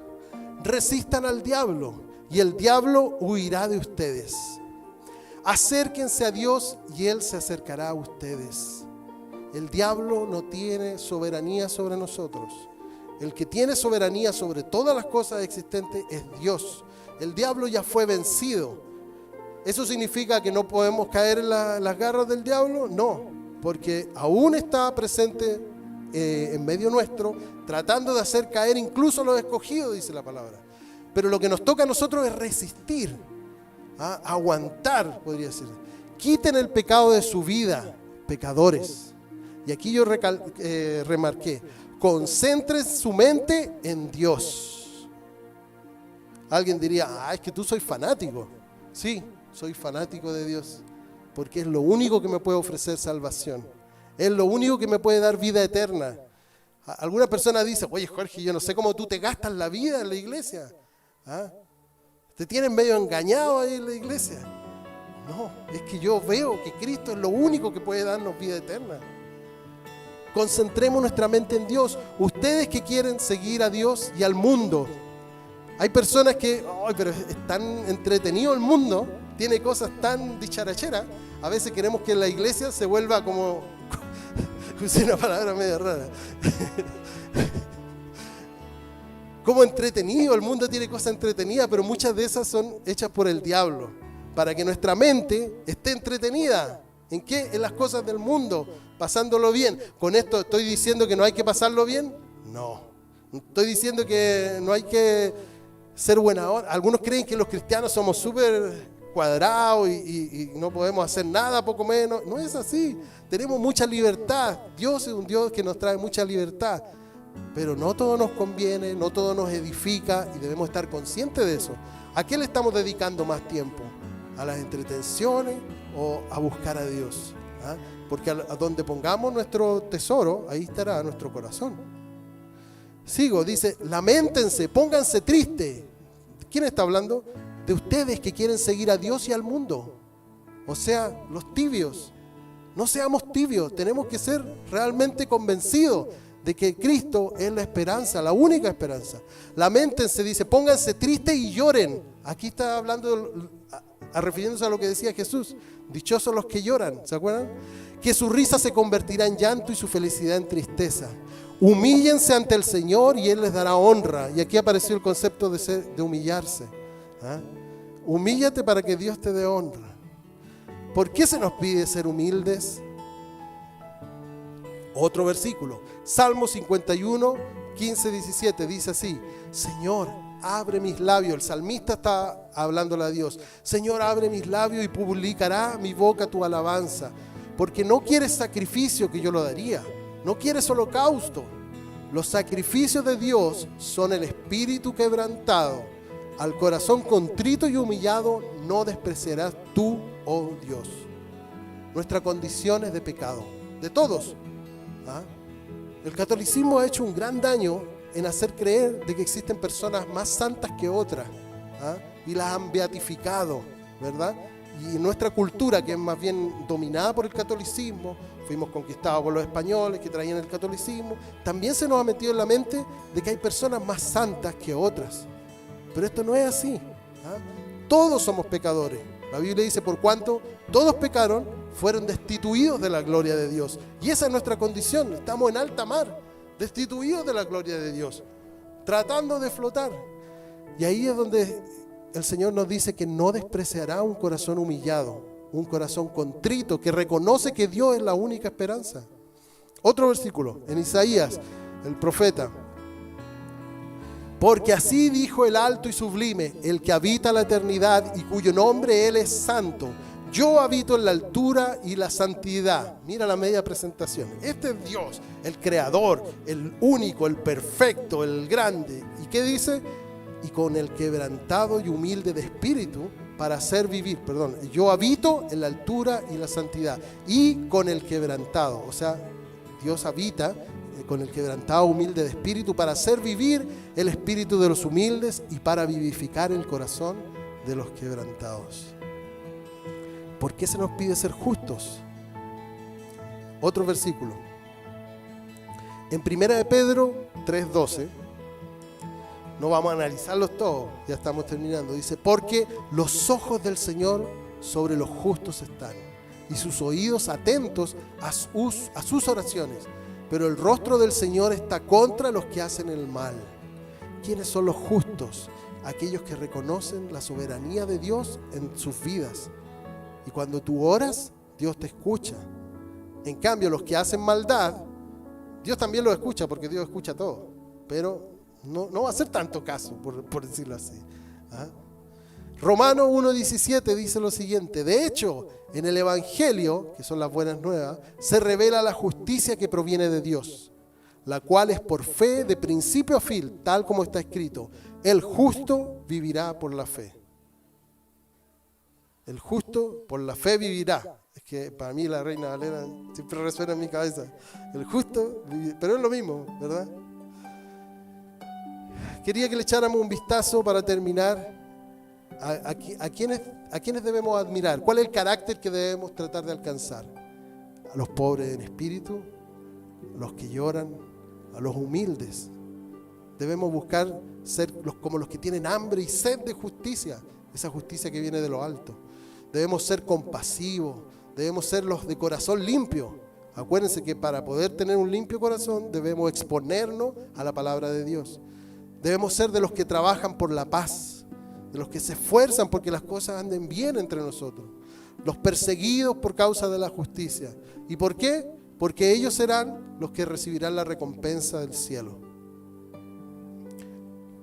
resistan al diablo y el diablo huirá de ustedes. Acérquense a Dios y Él se acercará a ustedes. El diablo no tiene soberanía sobre nosotros. El que tiene soberanía sobre todas las cosas existentes es Dios. El diablo ya fue vencido. ¿Eso significa que no podemos caer en las garras del diablo? No, porque aún está presente en medio nuestro, tratando de hacer caer incluso a los escogidos, dice la palabra. Pero lo que nos toca a nosotros es resistir, aguantar, podría decir. Quiten el pecado de su vida, pecadores. Y aquí yo remarqué: concentren su mente en Dios. Alguien diría: es que tú soy fanático. Sí, soy fanático de Dios, porque es lo único que me puede ofrecer salvación. Es lo único que me puede dar vida eterna. Alguna persona dice: oye, Jorge, yo no sé cómo tú te gastas la vida en la iglesia. Te tienen medio engañado ahí en la iglesia. No, es que yo veo que Cristo es lo único que puede darnos vida eterna. Concentremos nuestra mente en Dios. Ustedes que quieren seguir a Dios y al mundo. Hay personas que, pero es tan entretenido el mundo, tiene cosas tan dicharacheras. A veces queremos que la iglesia se vuelva como, usé una palabra medio rara, como entretenido. El mundo tiene cosas entretenidas, pero muchas de esas son hechas por el diablo, para que nuestra mente esté entretenida. ¿En qué? En las cosas del mundo, pasándolo bien. ¿Con esto estoy diciendo que no hay que pasarlo bien? No. Estoy diciendo que no hay que ser buena onda. Algunos creen que los cristianos somos súper cuadrados y no podemos hacer nada, poco menos. No es así. Tenemos mucha libertad. Dios es un Dios que nos trae mucha libertad. Pero no todo nos conviene, no todo nos edifica y debemos estar conscientes de eso. ¿A qué le estamos dedicando más tiempo? ¿A las entretenciones o a buscar a Dios? Porque a donde pongamos nuestro tesoro, ahí estará nuestro corazón. Sigo, dice: lamentense, pónganse tristes. ¿Quién está hablando? De ustedes que quieren seguir a Dios y al mundo. O sea, los tibios. No seamos tibios, tenemos que ser realmente convencidos de que Cristo es la esperanza, la única esperanza. Lamentense, dice, pónganse tristes y lloren. Aquí está hablando, refiriéndose a lo que decía Jesús. Dichosos los que lloran, ¿se acuerdan? Que su risa se convertirá en llanto y su felicidad en tristeza. Humíllense ante el Señor y Él les dará honra. Y aquí apareció el concepto de humillarse. Humíllate para que Dios te dé honra. ¿Por qué se nos pide ser humildes? Otro versículo, Salmo 51, 15, 17, dice así: Señor, abre mis labios. El salmista está hablándole a Dios. Señor, abre mis labios y publicará mi boca tu alabanza. Porque no quieres sacrificio, que yo lo daría. No quieres holocausto. Los sacrificios de Dios son el espíritu quebrantado. Al corazón contrito y humillado no despreciarás tú, oh Dios. Nuestra condición es de pecado, de todos. El catolicismo ha hecho un gran daño en hacer creer de que existen personas más santas que otras, y las han beatificado, ¿verdad? Y nuestra cultura, que es más bien dominada por el catolicismo, fuimos conquistados por los españoles que traían el catolicismo, también se nos ha metido en la mente de que hay personas más santas que otras. Pero esto no es así. Todos somos pecadores. La Biblia dice: por cuanto todos pecaron, fueron destituidos de la gloria de Dios. Y esa es nuestra condición. Estamos en alta mar, destituidos de la gloria de Dios, tratando de flotar. Y ahí es donde el Señor nos dice que no despreciará un corazón humillado, un corazón contrito, que reconoce que Dios es la única esperanza. Otro versículo, en Isaías, el profeta. Porque así dijo el alto y sublime, el que habita la eternidad y cuyo nombre Él es santo. Yo habito en la altura y la santidad. Mira la media presentación. Este es Dios, el creador, el único, el perfecto, el grande. ¿Y qué dice? Y con el quebrantado y humilde de espíritu para hacer vivir. Perdón, yo habito en la altura y la santidad. Y con el quebrantado. O sea, Dios habita con el quebrantado humilde de espíritu para hacer vivir el espíritu de los humildes y para vivificar el corazón de los quebrantados. ¿Por qué se nos pide ser justos? Otro versículo. En 1 de Pedro 3:12, no vamos a analizarlos todos, ya estamos terminando. Dice, porque los ojos del Señor sobre los justos están, y sus oídos atentos a sus oraciones. Pero el rostro del Señor está contra los que hacen el mal. ¿Quiénes son los justos? Aquellos que reconocen la soberanía de Dios en sus vidas. Y cuando tú oras, Dios te escucha. En cambio, los que hacen maldad, Dios también los escucha, porque Dios escucha todo. Pero no va a hacer tanto caso, por decirlo así. ¿Ah? Romanos 1:17 dice lo siguiente: de hecho, en el Evangelio, que son las buenas nuevas, se revela la justicia que proviene de Dios, la cual es por fe de principio a fin, tal como está escrito: el justo vivirá por la fe. El justo por la fe vivirá. Es que para mí la Reina Valera siempre resuena en mi cabeza. El justo, pero es lo mismo, ¿verdad? Quería que le echáramos un vistazo para terminar a quiénes debemos admirar. ¿Cuál es el carácter que debemos tratar de alcanzar? A los pobres en espíritu, a los que lloran, a los humildes. Debemos buscar ser como los que tienen hambre y sed de justicia, esa justicia que viene de lo alto. Debemos ser compasivos, debemos ser los de corazón limpio. Acuérdense que para poder tener un limpio corazón debemos exponernos a la palabra de Dios. Debemos ser de los que trabajan por la paz, de los que se esfuerzan porque las cosas anden bien entre nosotros, los perseguidos por causa de la justicia. ¿Y por qué? Porque ellos serán los que recibirán la recompensa del cielo.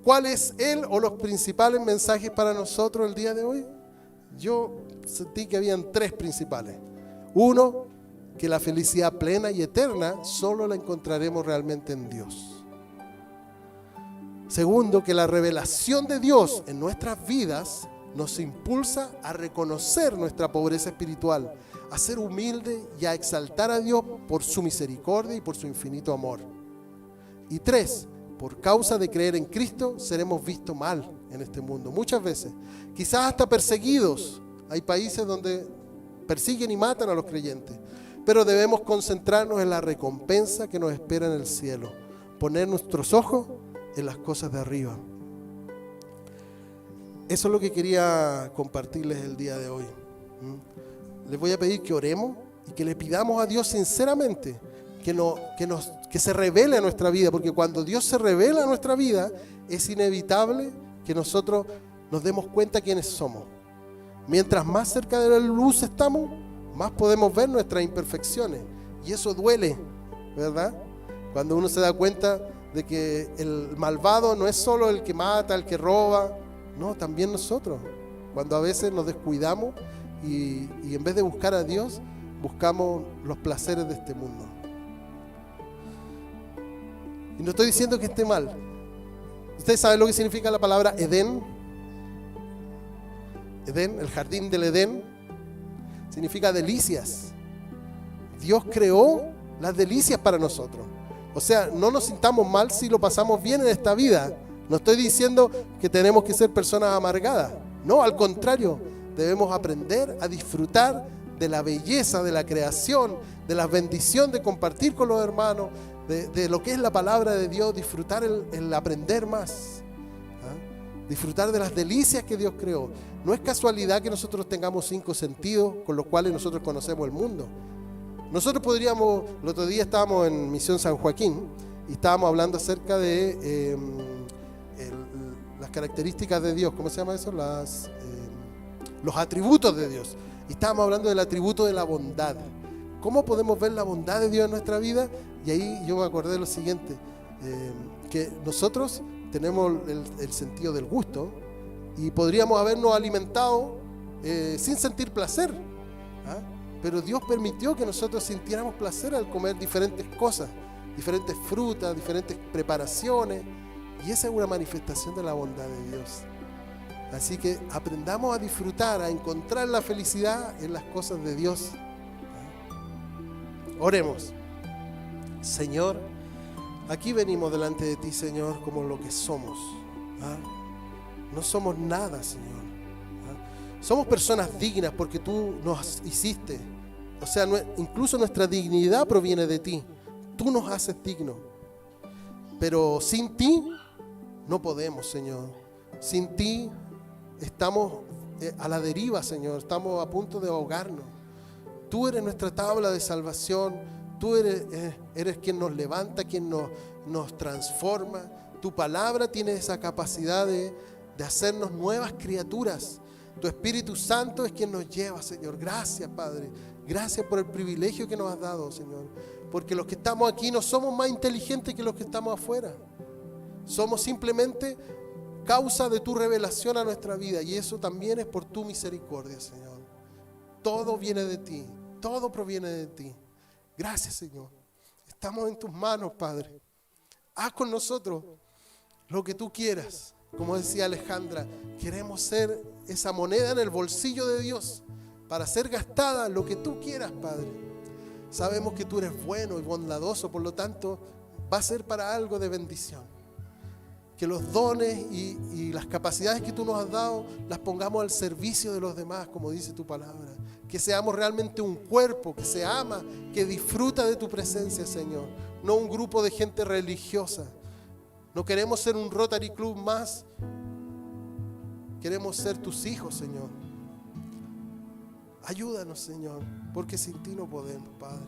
¿Cuál es el o los principales mensajes para nosotros el día de hoy? Yo sentí que habían tres principales. Uno, que la felicidad plena y eterna solo la encontraremos realmente en Dios. Segundo, que la revelación de Dios en nuestras vidas nos impulsa a reconocer nuestra pobreza espiritual, a ser humilde y a exaltar a Dios por su misericordia y por su infinito amor. Y tres, por causa de creer en Cristo seremos vistos mal en este mundo, muchas veces, quizás hasta perseguidos. Hay países donde persiguen y matan a los creyentes, pero debemos concentrarnos en la recompensa que nos espera en el cielo, poner nuestros ojos en las cosas de arriba. Eso es lo que quería compartirles el día de hoy. Les voy a pedir que oremos y que le pidamos a Dios sinceramente que se revele a nuestra vida, porque cuando Dios se revela a nuestra vida es inevitable que nosotros nos demos cuenta quiénes somos. Mientras más cerca de la luz estamos, más podemos ver nuestras imperfecciones, y eso duele, ¿verdad? Cuando uno se da cuenta de que el malvado no es solo el que mata, el que roba, no, también nosotros. Cuando a veces nos descuidamos y en vez de buscar a Dios, buscamos los placeres de este mundo. Y no estoy diciendo que esté mal. ¿Ustedes saben lo que significa la palabra Edén? Edén, el jardín del Edén, significa delicias. Dios creó las delicias para nosotros. O sea, no nos sintamos mal si lo pasamos bien en esta vida. No estoy diciendo que tenemos que ser personas amargadas. No, al contrario, debemos aprender a disfrutar de la belleza de la creación, de la bendición de compartir con los hermanos, de lo que es la palabra de Dios, disfrutar el aprender más, disfrutar de las delicias que Dios creó. No es casualidad que nosotros tengamos 5 sentidos con los cuales nosotros conocemos el mundo. Nosotros podríamos, el otro día estábamos en Misión San Joaquín y estábamos hablando acerca de las características de Dios. ¿Cómo se llama eso? Los atributos de Dios. Y estábamos hablando del atributo de la bondad. ¿Cómo podemos ver la bondad de Dios en nuestra vida? Y ahí yo me acordé de lo siguiente, que nosotros tenemos el sentido del gusto y podríamos habernos alimentado sin sentir placer, ¿ah? Pero Dios permitió que nosotros sintiéramos placer al comer diferentes cosas, diferentes frutas, diferentes preparaciones, y esa es una manifestación de la bondad de Dios. Así que aprendamos a disfrutar, a encontrar la felicidad en las cosas de Dios. Oremos. Señor, aquí venimos delante de ti, Señor, como lo que somos. ¿Ah? No somos nada, Señor. ¿Ah? Somos personas dignas porque tú nos hiciste. O sea, incluso nuestra dignidad proviene de ti. Tú nos haces dignos. Pero sin ti no podemos, Señor. Sin ti estamos a la deriva, Señor. Estamos a punto de ahogarnos. Tú eres nuestra tabla de salvación. Tú eres quien nos levanta, quien nos transforma. Tu palabra tiene esa capacidad de hacernos nuevas criaturas. Tu Espíritu Santo es quien nos lleva, Señor. Gracias, Padre. Gracias por el privilegio que nos has dado, Señor. Porque los que estamos aquí no somos más inteligentes que los que estamos afuera. Somos simplemente causa de tu revelación a nuestra vida. Y eso también es por tu misericordia, Señor. Todo viene de ti. Todo proviene de ti. Gracias, Señor. Estamos en tus manos, Padre. Haz con nosotros lo que tú quieras. Como decía Alejandra, queremos ser esa moneda en el bolsillo de Dios para ser gastada lo que tú quieras, Padre. Sabemos que tú eres bueno y bondadoso, por lo tanto, va a ser para algo de bendición. Que los dones y las capacidades que tú nos has dado las pongamos al servicio de los demás, como dice tu palabra. Que seamos realmente un cuerpo que se ama, que disfruta de tu presencia, Señor. No un grupo de gente religiosa. No queremos ser un Rotary Club más. Queremos ser tus hijos, Señor. Ayúdanos, Señor, porque sin ti no podemos, Padre.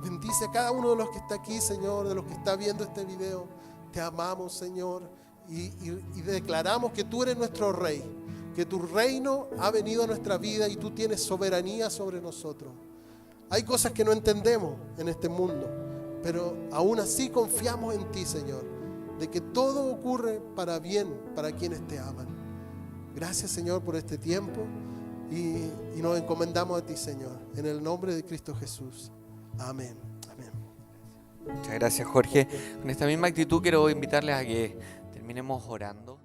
Bendice a cada uno de los que está aquí, Señor, de los que está viendo este video. Te amamos, Señor, y declaramos que tú eres nuestro Rey, que tu reino ha venido a nuestra vida y tú tienes soberanía sobre nosotros. Hay cosas que no entendemos en este mundo, pero aún así confiamos en ti, Señor, de que todo ocurre para bien para quienes te aman. Gracias, Señor, por este tiempo y nos encomendamos a ti, Señor, en el nombre de Cristo Jesús. Amén. Amén. Muchas gracias, Jorge. Con esta misma actitud quiero invitarles a que terminemos orando.